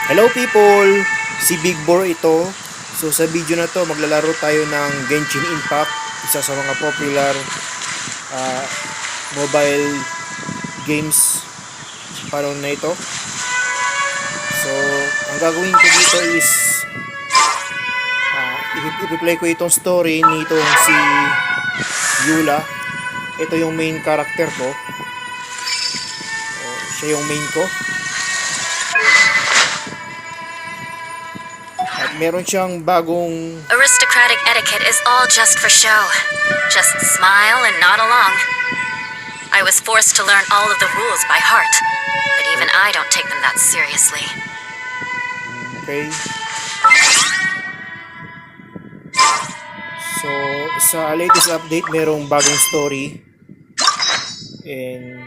Hello people! Si Big Bor ito. So sa video na to maglalaro tayo ng Genshin Impact, isa sa mga popular uh, mobile games sa panahon na ito. So ang gagawin ko dito is i-play ko itong story nitong si Eula. Ito yung main character ko. Siya yung main ko. At meron siyang bagong... Aristocratic etiquette is all just for show. Just smile and nod along. I was forced to learn all of the rules by heart, but even I don't take them that seriously. Okay. So, sa latest update, merong bagong story. And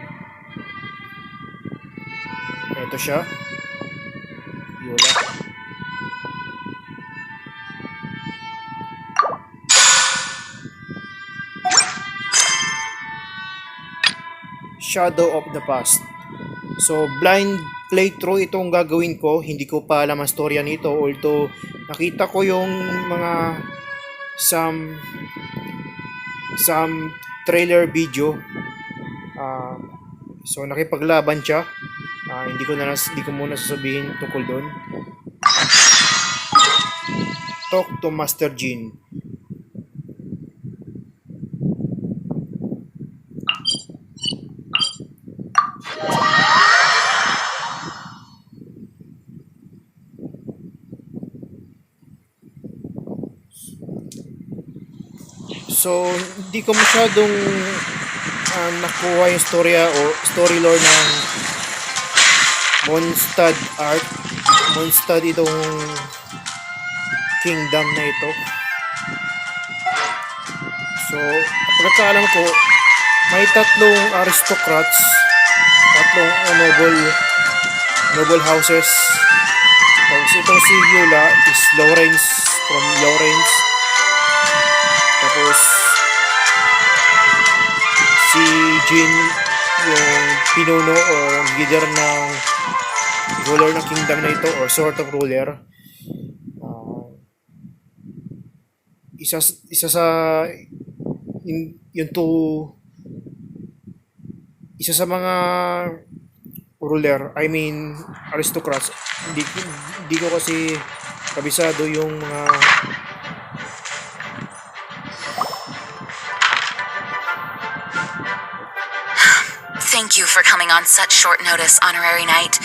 ito siya. Eula. Shadow of the Past. So, blind playthrough itong gagawin ko. Hindi ko pa alam ang storya nito. Although, nakita ko yung mga some trailer video. So, nakipaglaban siya. Hindi ko muna sasabihin tungkol doon. Talk to Master Jin. So, hindi ko masyadong nakuha yung storya o story lore ng Mondstadt art. Mondstadt itong kingdom na ito. So, pagkakaalam ko, may tatlong aristocrats, tatlong noble houses. Tapos itong si Eula is Lawrence, from Lawrence. Tapos si Jin yung pinuno o leader ng ruler ng kingdom na ito or sort of ruler. Isa sa mga ruler, I mean aristocrats. Hindi ko kasi kabisado yung mga Thank you for coming on such short notice, Honorary Knight.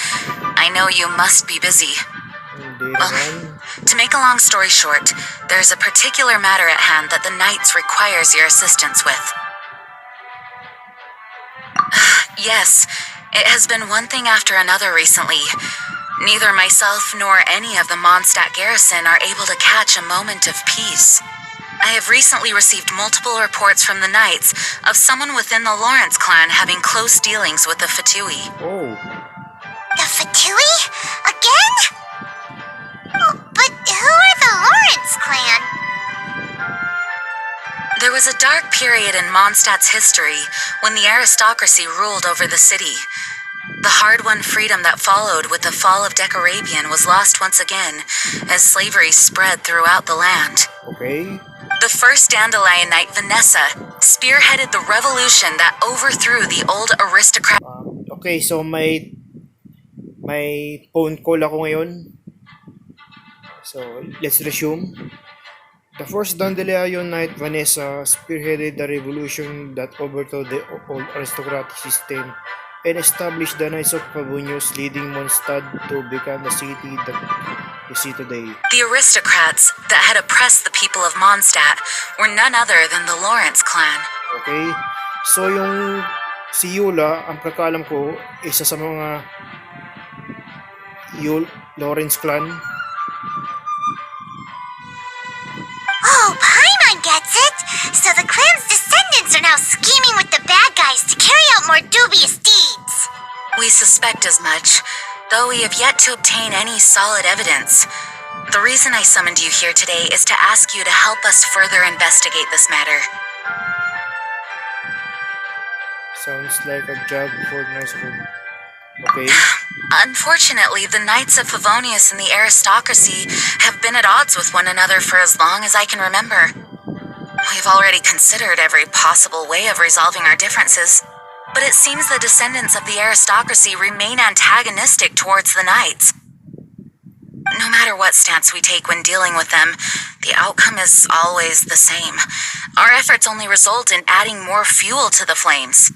I know you must be busy. To make a long story short, there's a particular matter at hand that the Knights requires your assistance with. Yes, it has been one thing after another recently. Neither myself nor any of the Mondstadt garrison are able to catch a moment of peace. I have recently received multiple reports from the Knights of someone within the Lawrence clan having close dealings with the Fatui. Oh. The Fatui? Again? But who are the Lawrence clan? There was a dark period in Mondstadt's history when the aristocracy ruled over the city. The hard-won freedom that followed with the fall of Decarabian was lost once again as slavery spread throughout the land. Okay. The first Dandelion Knight, Vanessa, spearheaded the revolution that overthrew the old aristocrat. Okay, so may phone call ako ngayon. So, let's resume. The first Dandelion Knight, Vanessa, spearheaded the revolution that overthrew the old aristocratic system and established the Knights of Favonius, leading Mondstadt to become the city that you see today. The aristocrats that had oppressed the people of Mondstadt were none other than the Lawrence clan. Okay? So yung si Eula, ang pagkaalam ko, isa sa mga Lawrence clan. Oh, Paimon gets it! So the clan's descendants are now scheming with the bad guys to carry out more dubious deeds. We suspect as much, though we have yet to obtain any solid evidence. The reason I summoned you here today is to ask you to help us further investigate this matter. Sounds like a job for nice room. Okay. Unfortunately, the Knights of Favonius and the aristocracy have been at odds with one another for as long as I can remember. We've already considered every possible way of resolving our differences, but it seems the descendants of the aristocracy remain antagonistic towards the Knights. No matter what stance we take when dealing with them, the outcome is always the same. Our efforts only result in adding more fuel to the flames.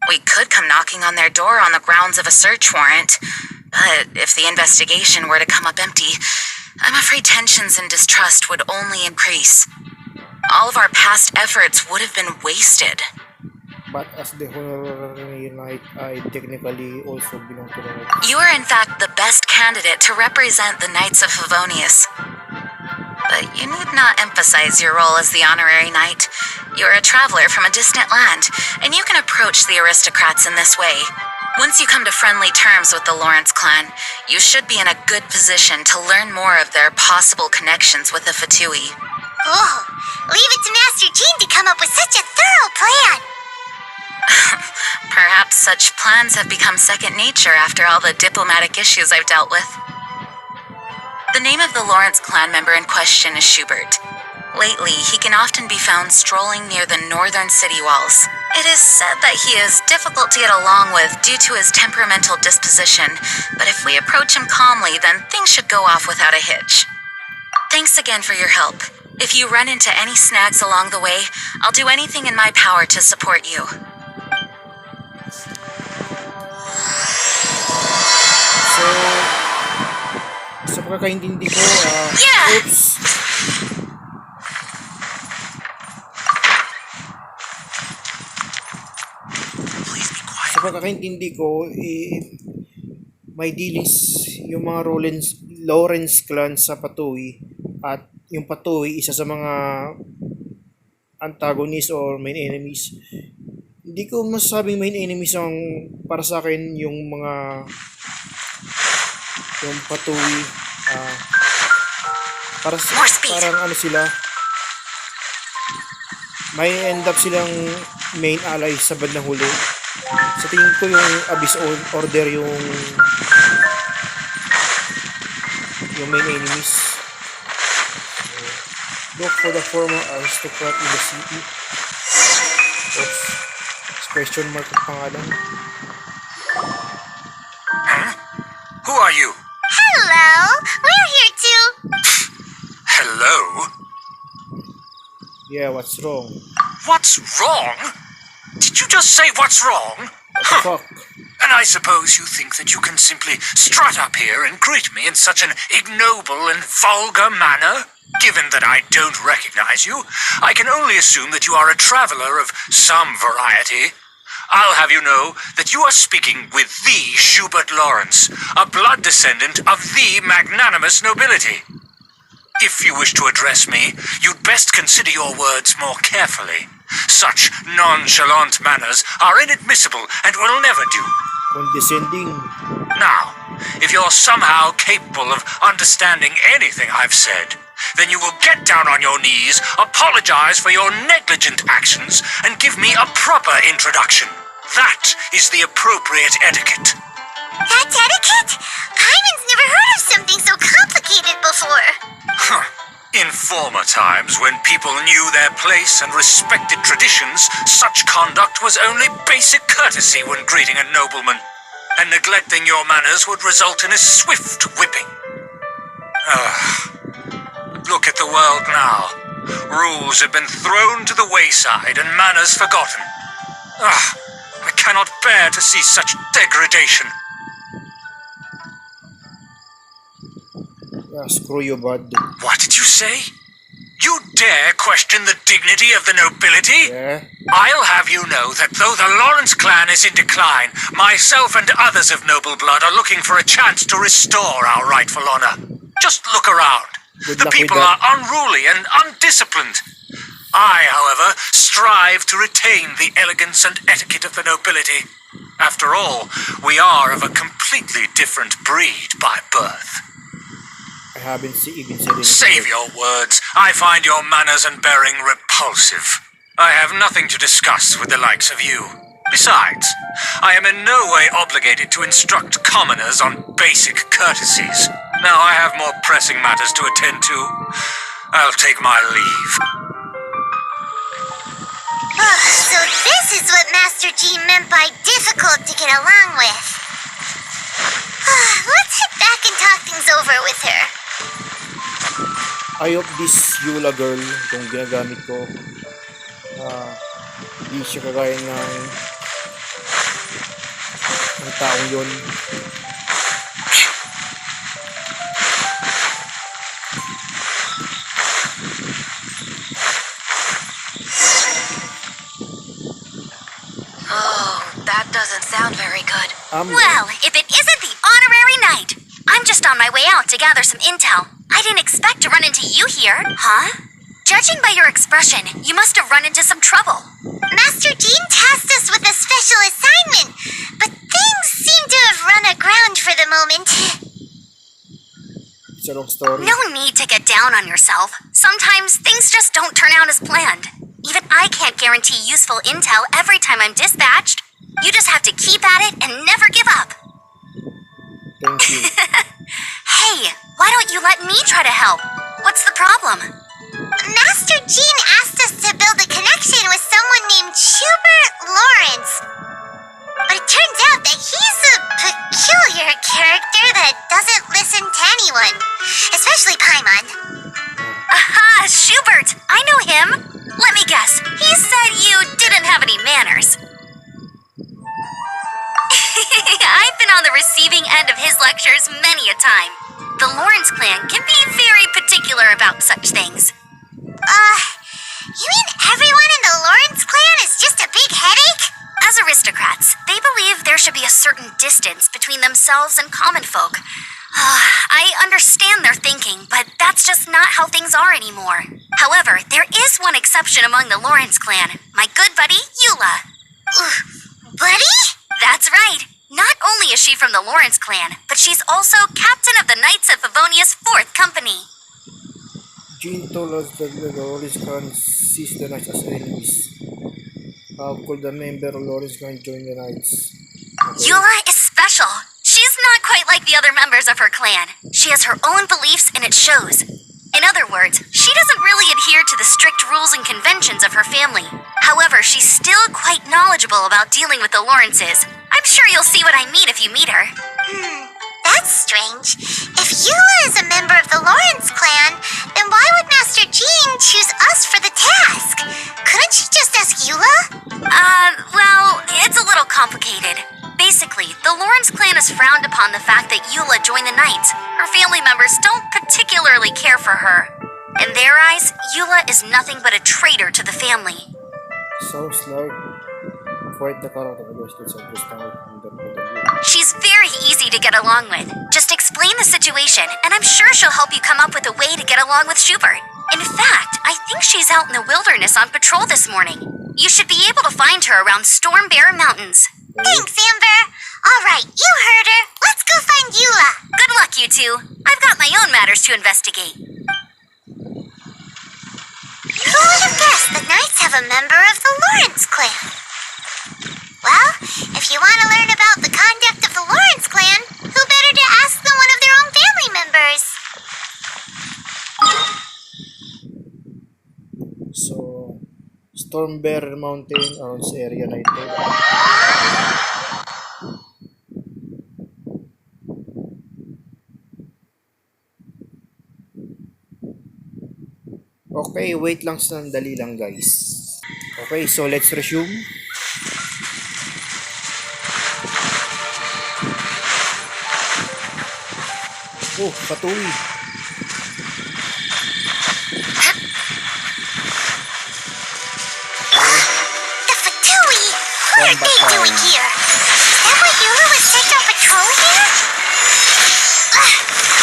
We could come knocking on their door on the grounds of a search warrant, but if the investigation were to come up empty, I'm afraid tensions and distrust would only increase. All of our past efforts would have been wasted. But as the honorary knight, I technically also belong to the knight. You are in fact the best candidate to represent the Knights of Favonius. But you need not emphasize your role as the honorary knight. You're a traveler from a distant land, and you can approach the aristocrats in this way. Once you come to friendly terms with the Lawrence clan, you should be in a good position to learn more of their possible connections with the Fatui. Oh, leave it to Master Jean to come up with such a thorough plan. Perhaps such plans have become second nature after all the diplomatic issues I've dealt with. The name of the Lawrence clan member in question is Schubert. Lately, he can often be found strolling near the northern city walls. It is said that he is difficult to get along with due to his temperamental disposition, but if we approach him calmly, then things should go off without a hitch. Thanks again for your help. If you run into any snags along the way, I'll do anything in my power to support you. So, sa pagkakaintindi ko, Yeah! oops. Sa pagkakaintindi ko, may dealings yung mga Lawrence clan sa Patui, at yung Patui isa sa mga antagonist or main enemies. Hindi ko masasabing main enemies ang para sa akin yung Patui, parang ano sila, may end up silang main ally sa bandang huli. Sa tingin ko yung Abyss Order yung main enemies. So, look for the former aristocrat in the city. Oops. Question mark ang pangalan. Huh? Who are you? Hello, we're here too. Hello? Yeah, what's wrong? What's wrong? Did you just say what's wrong? What the fuck? And I suppose you think that you can simply strut up here and greet me in such an ignoble and vulgar manner? Given that I don't recognize you, I can only assume that you are a traveler of some variety. I'll have you know that you are speaking with the Schubert Lawrence, a blood descendant of the magnanimous nobility. If you wish to address me, you'd best consider your words more carefully. Such nonchalant manners are inadmissible and will never do. Condescending. Now, if you're somehow capable of understanding anything I've said, then you will get down on your knees, apologize for your negligent actions, and give me a proper introduction. That is the appropriate etiquette. That's etiquette? Paimon's never heard of something so complicated before. Huh. In former times, when people knew their place and respected traditions, such conduct was only basic courtesy when greeting a nobleman, and neglecting your manners would result in a swift whipping. Look at the world now. Rules have been thrown to the wayside and manners forgotten. I cannot bear to see such degradation. Yeah, screw you, bud. What did you say? You dare question the dignity of the nobility? Yeah. I'll have you know that though the Lawrence clan is in decline, myself and others of noble blood are looking for a chance to restore our rightful honor. Just look around. Good The luck with people that. are unruly and undisciplined. I, however, strive to retain the elegance and etiquette of the nobility. After all, we are of a completely different breed by birth. I haven't even said anything. Save your words. I find your manners and bearing repulsive. I have nothing to discuss with the likes of you. Besides, I am in no way obligated to instruct commoners on basic courtesies. Now I have more pressing matters to attend to. I'll take my leave. So this is what Master G meant by difficult to get along with. Let's head back and talk things over with her. I hope this Eula girl, kung ginagamit ko, hindi siya kagaya ng taong yun. Oh, that doesn't sound very good. Well, if it isn't the honorary knight. I'm just on my way out to gather some intel. I didn't expect to run into you here. Huh? Judging by your expression, you must have run into some trouble. Master Jean tasked us with a special assignment, but things seem to have run aground for the moment. It's a long story. No need to get down on yourself. Sometimes things just don't turn out as planned. Even I can't guarantee useful intel every time I'm dispatched. You just have to keep at it and never give up. Thank you. Hey, why don't you let me try to help? What's the problem? Master Jean asked us to build a connection with someone named Schubert Lawrence. But it turns out that he's a peculiar character that doesn't listen to anyone, especially Paimon. Aha, Schubert! I know him! Let me guess, he said you didn't have any manners. I've been on the receiving end of his lectures many a time. The Lawrence clan can be very particular about such things. You mean everyone in the Lawrence clan is just a big headache? As aristocrats, they believe there should be a certain distance between themselves and common folk. I understand their thinking, but that's just not how things are anymore. However, there is one exception among the Lawrence clan, my good buddy, Eula. Buddy? That's right. Not only is she from the Lawrence clan, but she's also captain of the Knights of Favonia's 4th company. Jean told us that the Lawrence clan sees the Knights as enemies. How could a member of Lawrence clan join the Knights? Okay. Eula is special. She's not quite like the other members of her clan. She has her own beliefs and it shows. In other words, she doesn't really adhere to the strict rules and conventions of her family. However, she's still quite knowledgeable about dealing with the Lawrences. I'm sure you'll see what I mean if you meet her. That's strange. If Eula is a member of the Lawrence clan, then why would Master Jean choose us for the task? Couldn't she just ask Eula? Well, it's a little complicated. Basically, the Lawrence clan is frowned upon the fact that Eula joined the Knights. Her family members don't particularly care for her. In their eyes, Eula is nothing but a traitor to the family. Sounds like quite the character that's understand. She's very easy to get along with. Just explain the situation, and I'm sure she'll help you come up with a way to get along with Schubert. In fact, I think she's out in the wilderness on patrol this morning. You should be able to find her around Storm Bear Mountains. Thanks, Amber. All right, you heard her. Let's go find Eula. Good luck, you two. I've got my own matters to investigate. Who would have guessed the Knights have a member of the Lawrence clan? Well, if you want to learn about the conduct of the Lawrence clan, who better to ask than one of their own family members? So, Storm Bear Mountain around sa area na ito. Okay, wait lang, sandali lang guys. Okay, so let's resume. Oh, patuloy. The Fatui! What are they doing here? Is that why Eula was sent on patrol here?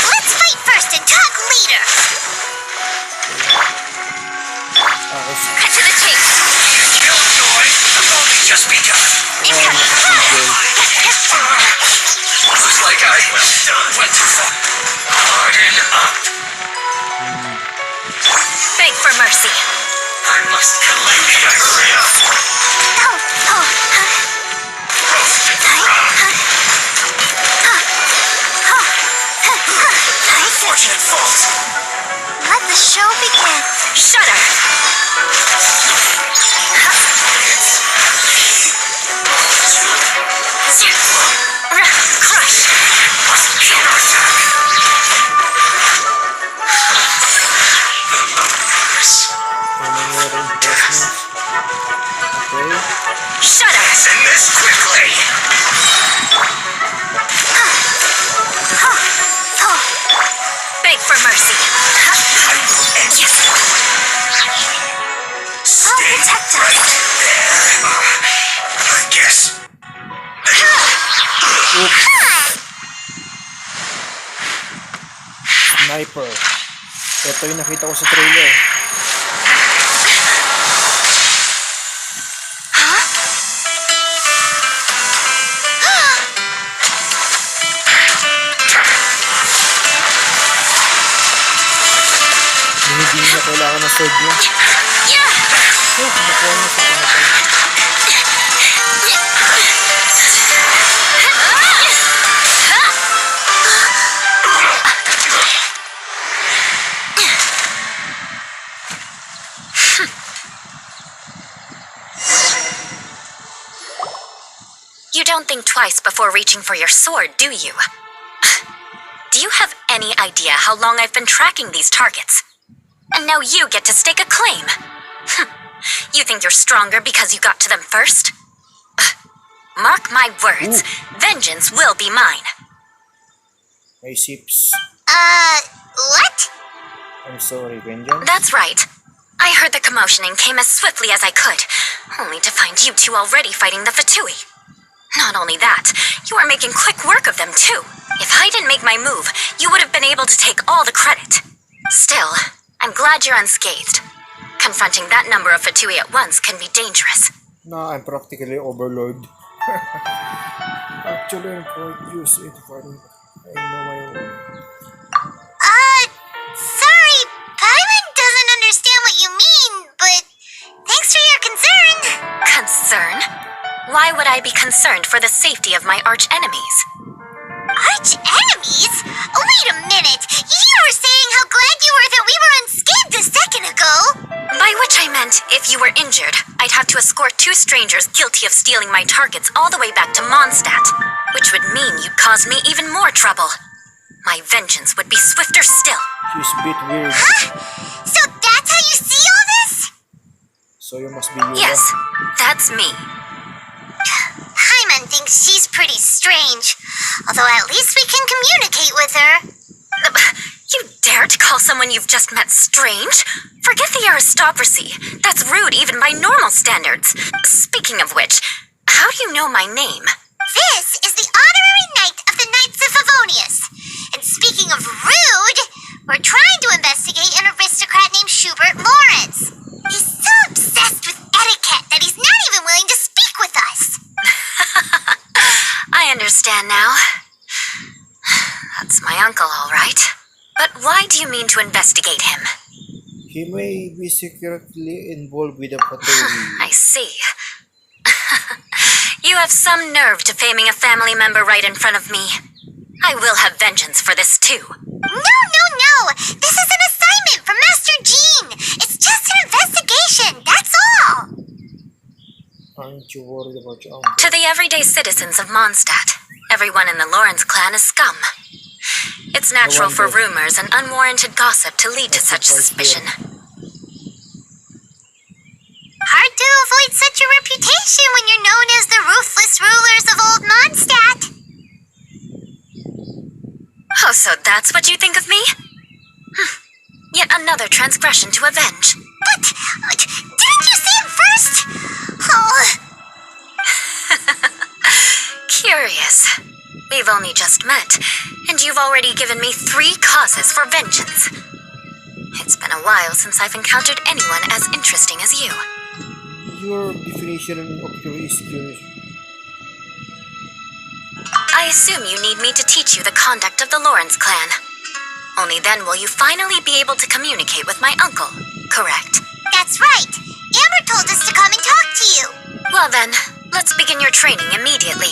Let's fight first and talk later! Cut to the chase! Killjoy has only just begun. Looks like I went too far. Harden up. Beg for mercy. I must collect the area. unfortunate fault. Let the show begin. Shudder! Crush! May mga reinforcements. Okay. Shudder! Send this quickly. Beg for mercy. I will end you. Oh, protect us. I guess. Sniper. Ito yung nakita ko sa trailer. Hindi na kailangan ng sword niya. Oh, nakuha niya sa pinatay. You don't think twice before reaching for your sword, do you? Do you have any idea how long I've been tracking these targets? And now you get to stake a claim. You think you're stronger because you got to them first? Mark my words, vengeance will be mine. Hey, Sips. What? I'm sorry, vengeance. That's right. I heard the commotion and came as swiftly as I could, only to find you two already fighting the Fatui. Not only that, you are making quick work of them too. If I didn't make my move, you would have been able to take all the credit. Still, I'm glad you're unscathed. Confronting that number of Fatui at once can be dangerous. No, I'm practically overlord. Actually, I'm quite used to it. I know my own. Sorry, Paimon doesn't understand what you mean, but thanks for your concern. Concern? Why would I be concerned for the safety of my arch enemies? Arch enemies? Wait a minute. You were saying how glad you were that we were unscathed a second ago. By which I meant, if you were injured, I'd have to escort two strangers guilty of stealing my targets all the way back to Mondstadt, which would mean you'd cause me even more trouble. My vengeance would be swifter still. She's a bit weird. So that's how you see all this? So you must be Eula. Yes, that's me. Paimon thinks she's pretty strange, although at least we can communicate with her. You dare to call someone you've just met strange? Forget the aristocracy. That's rude even by normal standards. Speaking of which, how do you know my name? This is the honorary knight of the Knights of Favonius. And speaking of rude, we're trying to investigate an aristocrat named Schubert Lawrence. He's so obsessed with etiquette that he's not even willing to speak with us. I understand now. That's my uncle, all right. But why do you mean to investigate him? He may be secretly involved with the Fatui. I see. You have some nerve to faming a family member right in front of me. I will have vengeance for this too. No. This is an assignment from Master Jean. It's just an investigation, that's all. Aren't you worried about your uncle? To the everyday citizens of Mondstadt, everyone in the Lawrence clan is scum. It's natural for wonder. rumors and unwarranted gossip to lead to That's such the first suspicion. Hard to avoid such a reputation when you're known as the ruthless rulers of Old Mondstadt. Oh, so that's what you think of me? Yet another transgression to avenge. But didn't you say it first? Oh, Curious. We've only just met, and you've already given me 3 causes for vengeance. It's been a while since I've encountered anyone as interesting as you. Your definition of curious is curious. I assume you need me to teach you the conduct of the Lawrence clan. Only then will you finally be able to communicate with my uncle, correct? that's right. Amber told us to come and talk to you. Well then, let's begin your training immediately.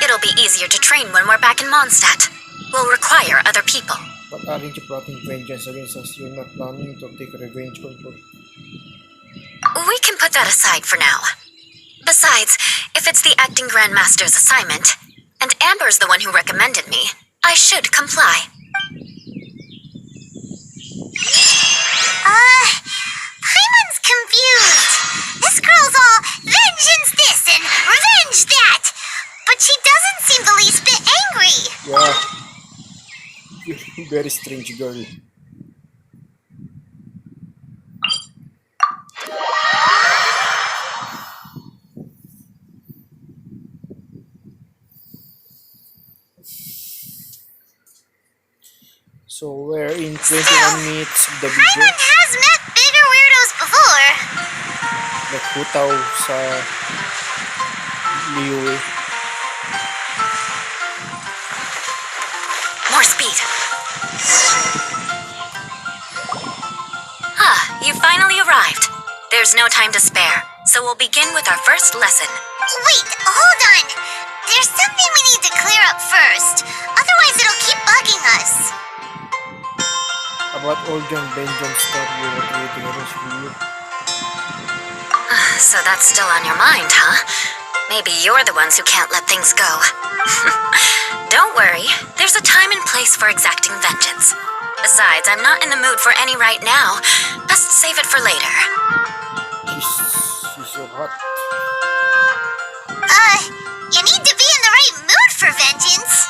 It'll be easier to train when we're back in Mondstadt. will require other people. But aren't you plotting vengeance against us? You're not planning to take revenge control. We can put that aside for now. Besides, if it's the acting Grandmaster's assignment, and Amber's the one who recommended me, I should comply. Paimon's confused. This girl's all vengeance this and revenge that. But she doesn't seem the least bit angry. Yeah. You're very strange girl. So we're in 21 minutes of the video. Paimon has met bigger weirdos before. Naghutaw sa Liu. More speed. You finally arrived. There's no time to spare, so we'll begin with our first lesson. Wait, hold on. There's something we need to clear up first. Otherwise it'll keep bugging us. About all John vengeance stuff we were creating a review. So that's still on your mind, huh? Maybe you're the ones who can't let things go. Don't worry, there's a time and place for exacting vengeance. Besides, I'm not in the mood for any right now. Best save it for later. She's so hot. You need to be in the right mood for vengeance.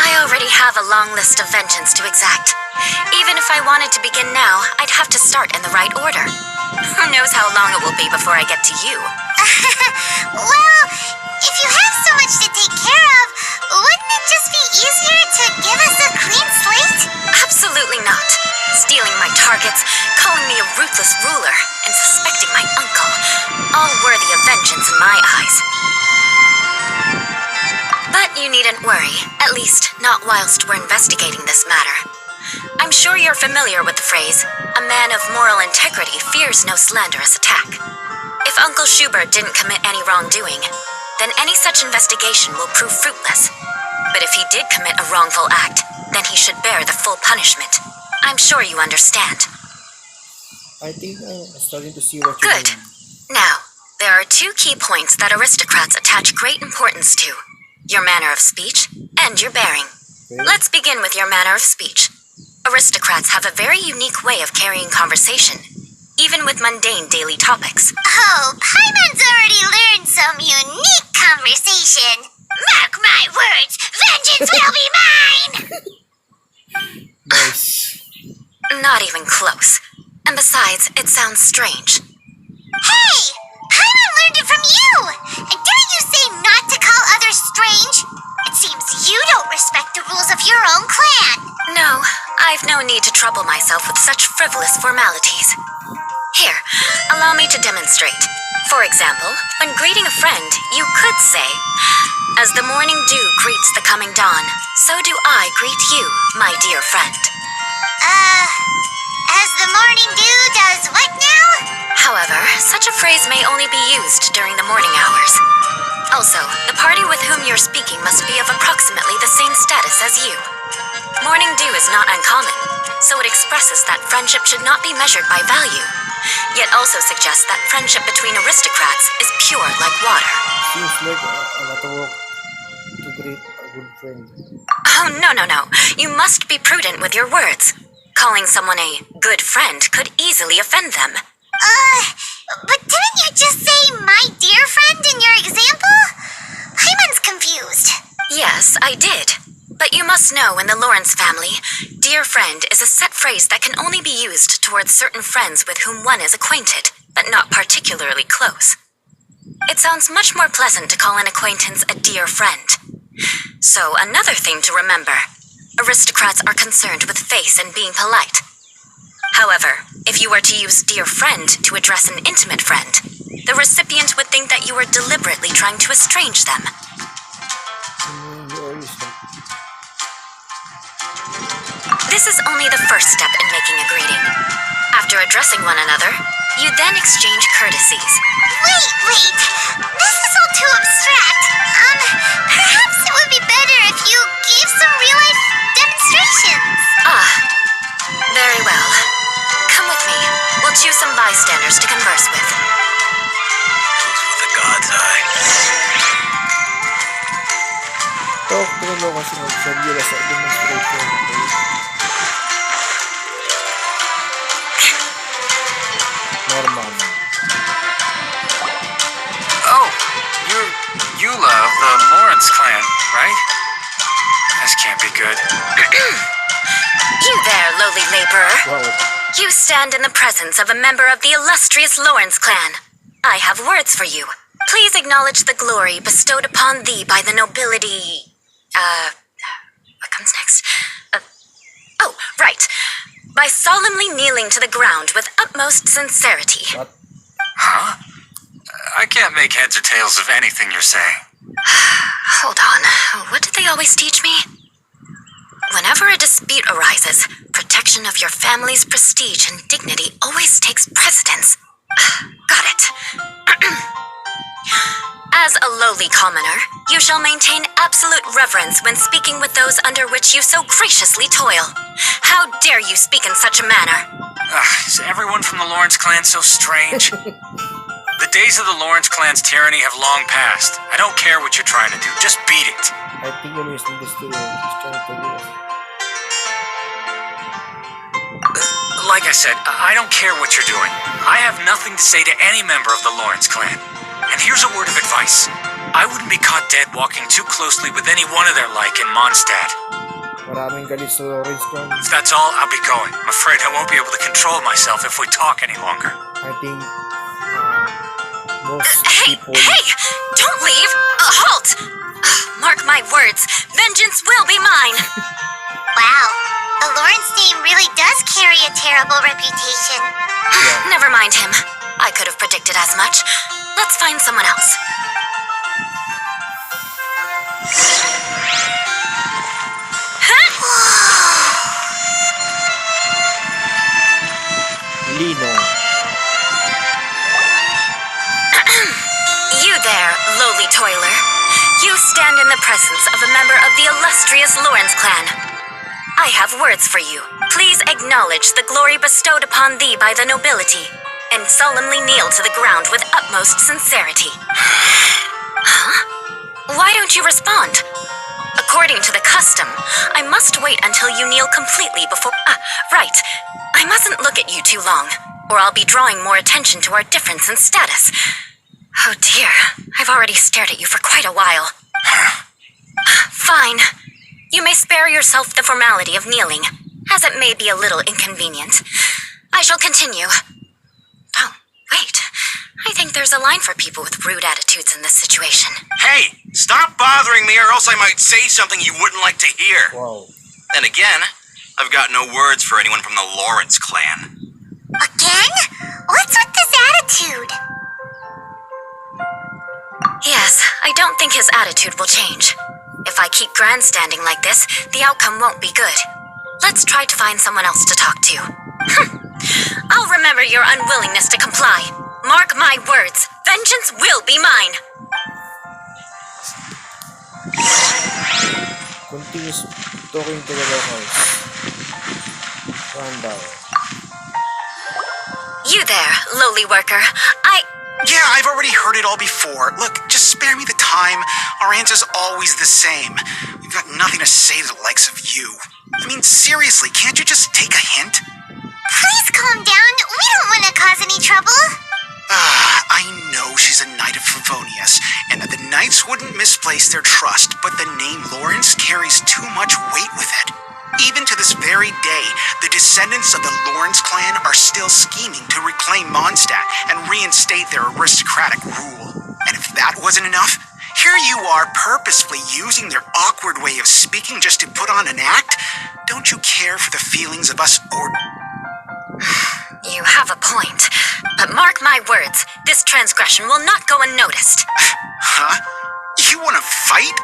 I already have a long list of vengeance to exact. Even if I wanted to begin now, I'd have to start in the right order. Who knows how long it will be before I get to you? Well, if you have so much to take care of, wouldn't it just be easier to give us a clean slate? Absolutely not. Stealing my targets, calling me a ruthless ruler, and suspecting my uncle. All worthy of vengeance in my eyes. But you needn't worry, at least not whilst we're investigating this matter. I'm sure you're familiar with the phrase, a man of moral integrity fears no slanderous attack. If Uncle Schubert didn't commit any wrongdoing, then any such investigation will prove fruitless. But if he did commit a wrongful act, then he should bear the full punishment. I'm sure you understand. I think I'm starting to see what you Good. mean. Now, there are two key points that aristocrats attach great importance to. Your manner of speech and your bearing. Okay. Let's begin with your manner of speech. Aristocrats have a very unique way of carrying conversation, even with mundane daily topics. Oh, Paimon's already learned some unique conversation. Mark my words, vengeance will be mine! Nice. Not even close. And besides, it sounds strange. Hey! Paimon learned it from you! And didn't you say not to call others strange? It seems you don't respect the rules of your own clan. No, I've no need to trouble myself with such frivolous formalities. Here, allow me to demonstrate. For example, when greeting a friend, you could say, "As the morning dew greets the coming dawn, so do I greet you, my dear friend." As the morning dew does what now? However, such a phrase may only be used during the morning hours. Also, the party with whom you're speaking must be of approximately the same status as you. Morning dew is not uncommon, so it expresses that friendship should not be measured by value, yet also suggests that friendship between aristocrats is pure like water. Seems like a lot of work to greet a good friend. Oh, no. You must be prudent with your words. Calling someone a good friend could easily offend them. But didn't you just say my dear friend in your example? Paimon's confused. Yes, I did. But you must know in the Lawrence family, dear friend is a set phrase that can only be used towards certain friends with whom one is acquainted, but not particularly close. It sounds much more pleasant to call an acquaintance a dear friend. So, another thing to remember. Aristocrats are concerned with face and being polite. However, if you were to use dear friend to address an intimate friend, the recipient would think that you were deliberately trying to estrange them. This is only the first step in making a greeting. After addressing one another, you then exchange courtesies. Wait. This is all too abstract. Perhaps it would be better if you mo kasi sa Eula sa demonstration. Norman. Oh, you're Eula of the Lawrence clan, right? This can't be good. You there, lowly laborer. Wow. You stand in the presence of a member of the illustrious Lawrence clan. I have words for you. Please acknowledge the glory bestowed upon thee by the nobility. What comes next? Oh, right. By solemnly kneeling to the ground with utmost sincerity. What? Huh? I can't make heads or tails of anything you're saying. Hold on. What did they always teach me? Whenever a dispute arises, protection of your family's prestige and dignity always takes precedence. Got it. As a lowly commoner, you shall maintain absolute reverence when speaking with those under which you so graciously toil. How dare you speak in such a manner? Is everyone from the Lawrence clan so strange? The days of the Lawrence clan's tyranny have long passed. I don't care what you're trying to do. Just beat it. I think you misunderstood him. He's trying to do it. Like I said, I don't care what you're doing. I have nothing to say to any member of the Lawrence clan. And here's a word of advice. I wouldn't be caught dead walking too closely with any one of their like in Mondstadt. Maraming galit sa Lawrence clan. If that's all, I'll be going. I'm afraid I won't be able to control myself if we talk any longer. I think most Hey, people... hey! Don't leave! Halt! Mark my words, vengeance will be mine! Wow, the Lawrence name really does carry a terrible reputation. Never mind him. I could have predicted as much. Let's find someone else. Lino. You there, lowly toiler. You stand in the presence of a member of the illustrious Lawrence clan. I have words for you. Please acknowledge the glory bestowed upon thee by the nobility, and solemnly kneel to the ground with utmost sincerity. Huh? Why don't you respond? According to the custom, I must wait until you kneel completely before... right. I mustn't look at you too long, or I'll be drawing more attention to our difference in status. Oh dear, I've already stared at you for quite a while. Fine. You may spare yourself the formality of kneeling, as it may be a little inconvenient. I shall continue. Oh, wait. I think there's a line for people with rude attitudes in this situation. Hey, stop bothering me or else I might say something you wouldn't like to hear. Wow. And again, I've got no words for anyone from the Lawrence clan. Again? What's with this attitude? Yes, I don't think his attitude will change. If I keep grandstanding like this, the outcome won't be good. Let's try to find someone else to talk to. I'll remember your unwillingness to comply. Mark my words, vengeance will be mine. Continues talking to the locals. Randall. You there, lowly worker. Yeah, I've already heard it all before. Look, just spare me the time. Our answer's always the same. We've got nothing to say to the likes of you. I mean, seriously, can't you just take a hint? Please calm down. We don't want to cause any trouble. I know she's a knight of Favonius, and that the knights wouldn't misplace their trust, but the name Lawrence carries too much weight with it. Even to this very day, the descendants of the Lawrence clan are still scheming to reclaim Mondstadt and reinstate their aristocratic rule. And if that wasn't enough, here you are purposefully using their awkward way of speaking just to put on an act? Don't you care for the feelings of us You have a point. But mark my words, this transgression will not go unnoticed. Huh? You want to fight?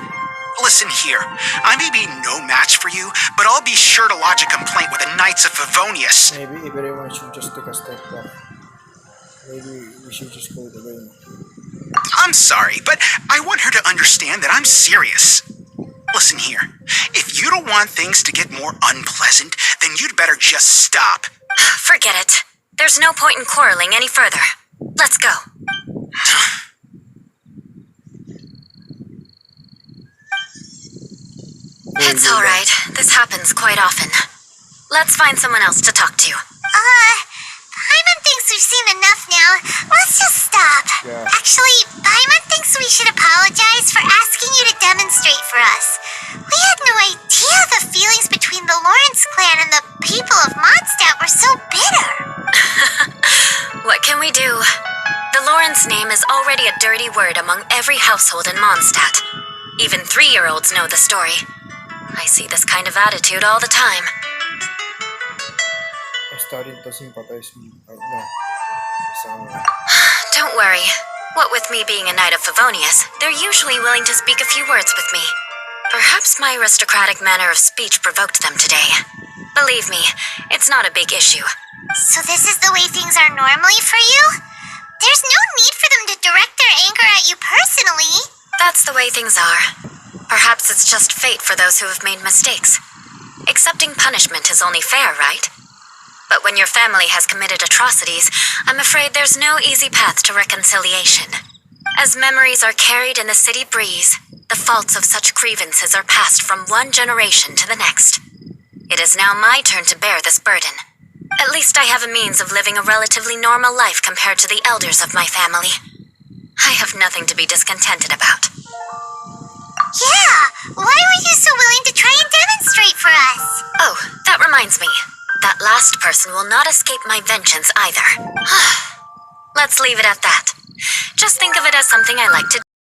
Listen here, I may be no match for you, but I'll be sure to lodge a complaint with the Knights of Favonius. Maybe everyone should just take a step back. Maybe we should just go to them. I'm sorry, but I want her to understand that I'm serious. Listen here, if you don't want things to get more unpleasant, then you'd better just stop. Forget it. There's no point in quarreling any further. Let's go. It's alright. This happens quite often. Let's find someone else to talk to. Paimon thinks we've seen enough now. Let's just stop. Yeah. Actually, Paimon thinks we should apologize for asking you to demonstrate for us. We had no idea the feelings between the Lawrence clan and the people of Mondstadt were so bitter. What can we do? The Lawrence name is already a dirty word among every household in Mondstadt. Even 3-year-olds know the story. I see this kind of attitude all the time. I'm starting to sympathize with no. Sama. Don't worry. What with me being a Knight of Favonius, they're usually willing to speak a few words with me. Perhaps my aristocratic manner of speech provoked them today. Believe me, it's not a big issue. So this is the way things are normally for you? There's no need for them to direct their anger at you personally. That's the way things are. Perhaps it's just fate for those who have made mistakes. Accepting punishment is only fair, right? But when your family has committed atrocities, I'm afraid there's no easy path to reconciliation. As memories are carried in the city breeze, the faults of such grievances are passed from one generation to the next. It is now my turn to bear this burden. At least I have a means of living a relatively normal life compared to the elders of my family. I have nothing to be discontented about. Yeah, why were you so willing to try and demonstrate for us? Oh, that reminds me. That last person will not escape my vengeance either. Let's leave it at that. Just think of it as something I like to do.